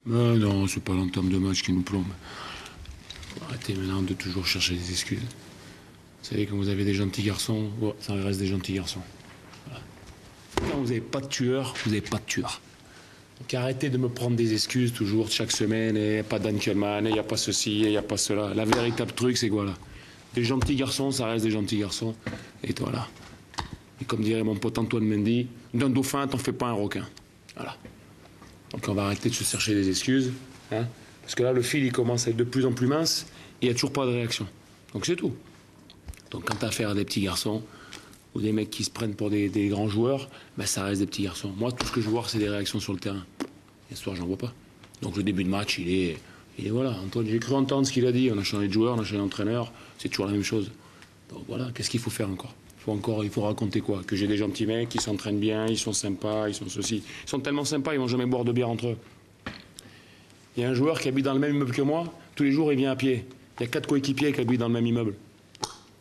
Non, c'est pas l'entame de match qui nous plombe. Faut arrêter maintenant de toujours chercher des excuses. Vous savez, quand vous avez des gentils garçons, ça reste des gentils garçons. Voilà. Quand vous n'avez pas de tueur, vous n'avez pas de tueur. Donc arrêtez de me prendre des excuses toujours, chaque semaine, il n'y a pas d'Ankelman, il n'y a pas ceci, il n'y a pas cela. La véritable truc, c'est quoi là? Des gentils garçons, ça reste des gentils garçons. Et voilà. Et comme dirait mon pote Antoine Mendy, d'un dauphin, t'en fais pas un requin. Voilà. Donc on va arrêter de se chercher des excuses. Hein, parce que là, le fil, il commence à être de plus en plus mince et il n'y a toujours pas de réaction. Donc c'est tout. Donc quand tu as affaire à des petits garçons ou des mecs qui se prennent pour des grands joueurs, ben, ça reste des petits garçons. Moi, tout ce que je vois, c'est des réactions sur le terrain. Et ce soir, j'en vois pas. Donc le début de match, il est voilà. Antoine, j'ai cru entendre ce qu'il a dit. On a changé de joueur, on a changé d'entraîneur. C'est toujours la même chose. Donc voilà, qu'est-ce qu'il faut faire encore? Il faut raconter quoi? Que j'ai des gentils mecs qui s'entraînent bien, ils sont sympas, ils sont ceci. Ils sont tellement sympas, ils vont jamais boire de bière entre eux. Il y a un joueur qui habite dans le même immeuble que moi, tous les jours il vient à pied. Il y a 4 coéquipiers qui habitent dans le même immeuble.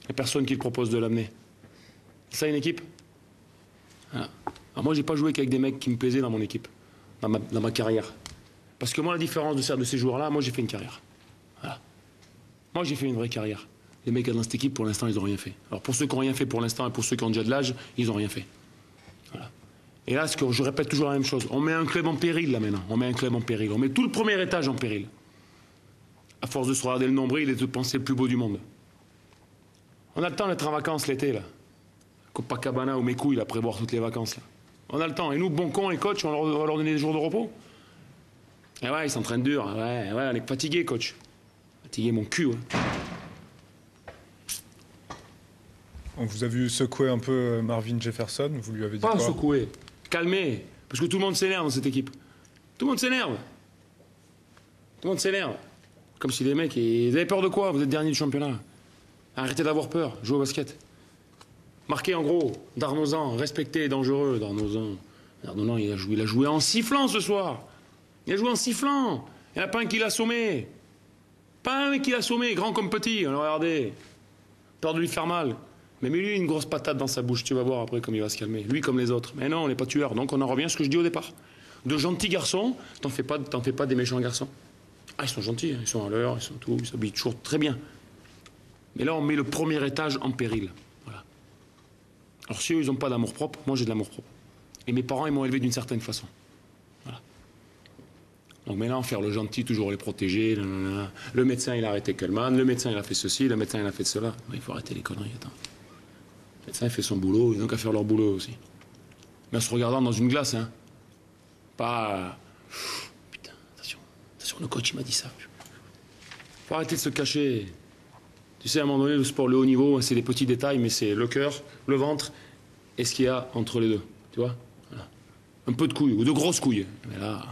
Il n'y a personne qui le propose de l'amener. C'est ça une équipe? Voilà. Alors moi j'ai pas joué qu'avec des mecs qui me plaisaient dans mon équipe, dans ma carrière. Parce que moi la différence de ces joueurs-là, moi j'ai fait une carrière. Voilà. Moi j'ai fait une vraie carrière. Les mecs dans cette équipe, pour l'instant, ils n'ont rien fait. Alors pour ceux qui n'ont rien fait pour l'instant et pour ceux qui ont déjà de l'âge, ils n'ont rien fait. Voilà. Et là, je répète toujours la même chose. On met un club en péril, là, maintenant. On met un club en péril. On met tout le premier étage en péril. À force de se regarder le nombril et de penser le plus beau du monde. On a le temps d'être en vacances l'été, là. Copacabana ou mes couilles, là, prévoir toutes les vacances, là. On a le temps. Et nous, bons cons et coach, on va leur donner des jours de repos. Et ouais, ils s'entraînent dur. Ouais, on est fatigué, coach. Fatigué mon cul, ouais. On vous a vu secouer un peu Marvin Jefferson, vous lui avez dit quoi? Pas secouer, calmer, parce que tout le monde s'énerve dans cette équipe. Tout le monde s'énerve. Tout le monde s'énerve. Comme si les mecs, ils avaient peur de quoi? Vous êtes dernier du championnat. Arrêtez d'avoir peur, jouez au basket. Marquez en gros, Darnozan, respecté, dangereux, Darnozan. Darnozan, il a joué en sifflant ce soir. Il a joué en sifflant. Il n'y en a pas un qui l'a assommé. Pas un mec qui l'a assommé, grand comme petit, on l'a regardé. Peur de lui faire mal. Mais lui, une grosse patate dans sa bouche, tu vas voir après comme il va se calmer. Lui comme les autres. Mais non, on n'est pas tueurs. Donc on en revient à ce que je dis au départ. De gentils garçons, t'en fais pas des méchants garçons. Ah, ils sont gentils, hein, ils sont à l'heure, ils sont tout, ils s'habillent toujours très bien. Mais là, on met le premier étage en péril. Voilà. Alors si eux, ils n'ont pas d'amour propre, moi j'ai de l'amour propre. Et mes parents, ils m'ont élevé d'une certaine façon. Voilà. Donc maintenant, faire le gentil, toujours les protéger. Nanana. Le médecin, il a arrêté Kellman. Le médecin, il a fait ceci. Le médecin, il a fait cela. Il faut arrêter les conneries, attends. Le médecin, il fait son boulot. Ils n'ont qu'à faire leur boulot aussi. Mais en se regardant dans une glace, hein. Pas... Putain, attention. Attention, le coach, il m'a dit ça. Faut arrêter de se cacher. Tu sais, à un moment donné, le sport, le haut niveau, c'est des petits détails, mais c'est le cœur, le ventre et ce qu'il y a entre les deux. Tu vois? Voilà. Un peu de couilles, ou de grosses couilles. Mais là...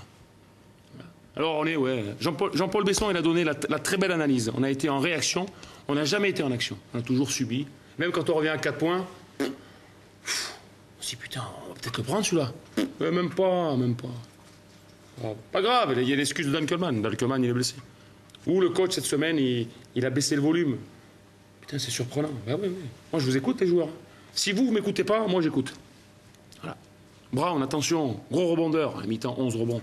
Alors on est, ouais... Jean-Paul Besson, il a donné la très belle analyse. On a été en réaction, on n'a jamais été en action. On a toujours subi. Même quand on revient à 4 points, on se dit, putain, on va peut-être le prendre celui-là. Même pas. Pas grave, il y a l'excuse de Dan Kellman. Dan Kellman, il est blessé. Ou le coach, cette semaine, il a baissé le volume. Putain, c'est surprenant. Ben oui. Moi, je vous écoute, les joueurs. Si vous ne m'écoutez pas, moi, j'écoute. Voilà. Brown, attention, gros rebondeur. À mi-temps, 11 rebonds.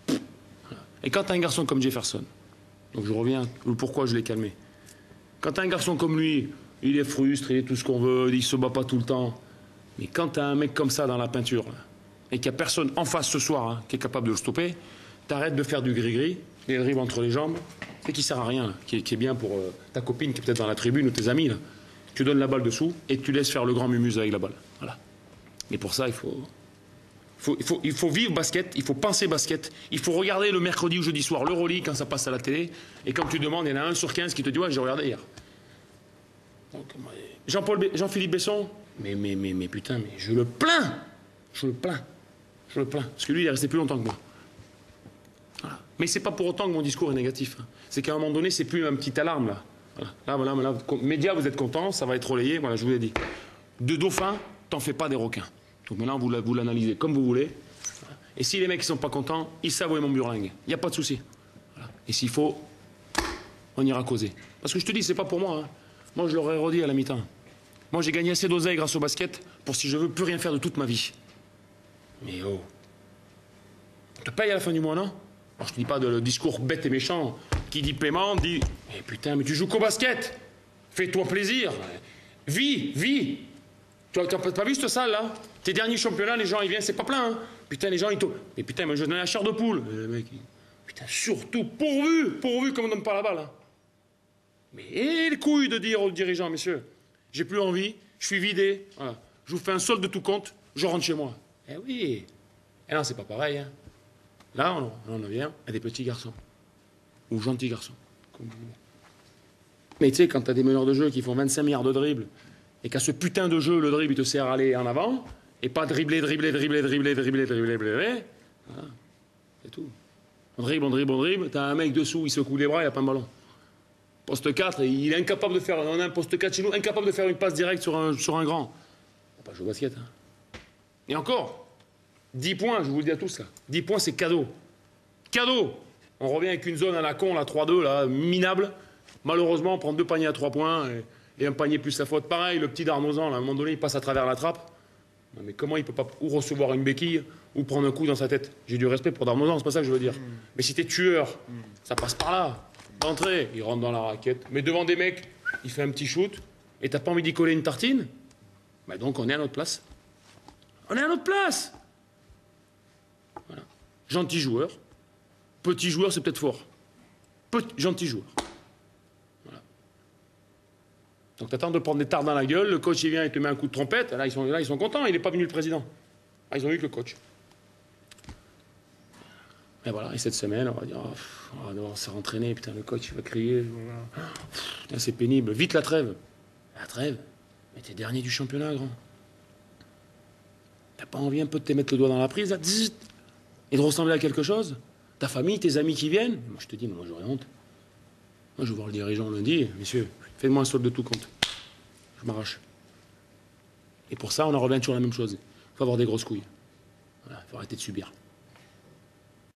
Voilà. Et quand tu as un garçon comme Jefferson, donc je reviens, pourquoi je l'ai calmé. Quand tu as un garçon comme lui, il est frustré, il est tout ce qu'on veut, il se bat pas tout le temps. Mais quand tu as un mec comme ça dans la peinture, là, et qu'il n'y a personne en face ce soir hein, qui est capable de le stopper, t'arrêtes de faire du gris-gris, les dribbles entre les jambes, c'est qui sert à rien, là, qui est bien pour ta copine qui est peut-être dans la tribune ou tes amis. Là. Tu donnes la balle dessous et tu laisses faire le grand mumuse avec la balle. Voilà. Mais pour ça, il faut vivre basket, il faut penser basket, il faut regarder le mercredi ou jeudi soir l'Euroleague quand ça passe à la télé, et quand tu demandes, il y en a 1 sur 15 qui te dit « Ouais, j'ai regardé hier ». Jean-Philippe Besson, mais putain, mais je le plains. Parce que lui, il est resté plus longtemps que moi. Voilà. Mais c'est pas pour autant que mon discours est négatif. Hein. C'est qu'à un moment donné, c'est plus un petit alarme, là. Voilà. Là, médias, vous êtes contents, ça va être relayé, voilà, je vous l'ai dit. De dauphin, t'en fais pas des requins. Donc maintenant, vous l'analysez comme vous voulez. Voilà. Et si les mecs ne sont pas contents, ils savent où est mon burlingue. Il n'y a pas de souci. Voilà. Et s'il faut, on ira causer. Parce que je te dis, c'est pas pour moi. Hein. Moi, je leur ai redit à la mi-temps. Moi, j'ai gagné assez d'oseille grâce au basket pour, si je veux, plus rien faire de toute ma vie. Mais oh, on te paye à la fin du mois, non? Alors, je ne dis pas de le discours bête et méchant. Qui dit paiement, dit « Eh putain, mais tu joues qu'au basket. Fais-toi plaisir. Vis, vis. » Tu n'as pas vu cette salle, là? Tes derniers championnats, les gens, ils viennent, c'est pas plein. Hein. Putain, les gens, ils tournent. Mais putain, moi, je donne la chair de poule. Le mec, putain, surtout, pourvu qu'on me donne pas la balle. Hein. Mais et les couilles de dire aux dirigeants, messieurs, j'ai plus envie, je suis vidé, voilà. Je vous fais un solde de tout compte, je rentre chez moi. Eh oui. Eh non, c'est pas pareil. Hein. Là, on en vient à des petits garçons. Ou gentils garçons. Mais tu sais, quand t'as des meneurs de jeu qui font 25 milliards de dribbles, et qu'à ce putain de jeu, le dribble, il te sert à aller en avant, et pas dribbler. Voilà. C'est tout. On dribble. T'as un mec dessous, il secoue les bras, il a pas de ballon. Poste 4, il est incapable de faire... On a un poste 4 chez nous, incapable de faire une passe directe sur un grand. On va pas jouer au basket. Hein. Et encore, 10 points, je vous le dis à tous, là. 10 points, c'est cadeau. Cadeau. On revient avec une zone à la con, là, 3-2, là, minable. Malheureusement, on prend 2 paniers à 3 points et un panier plus la faute. Pareil, le petit Darmozan, là, à un moment donné, il passe à travers la trappe. Non, mais comment il peut pas ou recevoir une béquille ou prendre un coup dans sa tête? J'ai du respect pour Darmozan, c'est pas ça que je veux dire. Mais si t'es tueur, ça passe par là. D'entrée, il rentre dans la raquette. Mais devant des mecs, il fait un petit shoot. Et t'as pas envie d'y coller une tartine? Bah donc on est à notre place. On est à notre place. Voilà. Gentil joueur. Petit joueur, c'est peut-être fort. Gentil joueur. Voilà. Donc t'attends de prendre des tartes dans la gueule, le coach il vient et te met un coup de trompette, là ils sont contents, il n'est pas venu le président. Ah, ils ont eu que le coach. Et voilà, et cette semaine, on va dire, on va devoir se rentraîner, putain, le coach il va crier, putain, c'est pénible, vite la trêve. La trêve? Mais t'es dernier du championnat, grand. T'as pas envie un peu de te mettre le doigt dans la prise, là, et de ressembler à quelque chose? Ta famille, tes amis qui viennent? Moi je te dis, moi j'aurais honte. Moi je vais voir le dirigeant lundi, messieurs, faites-moi un solde de tout compte. Je m'arrache. Et pour ça, on en revient toujours à la même chose. Il faut avoir des grosses couilles. Voilà, il faut arrêter de subir.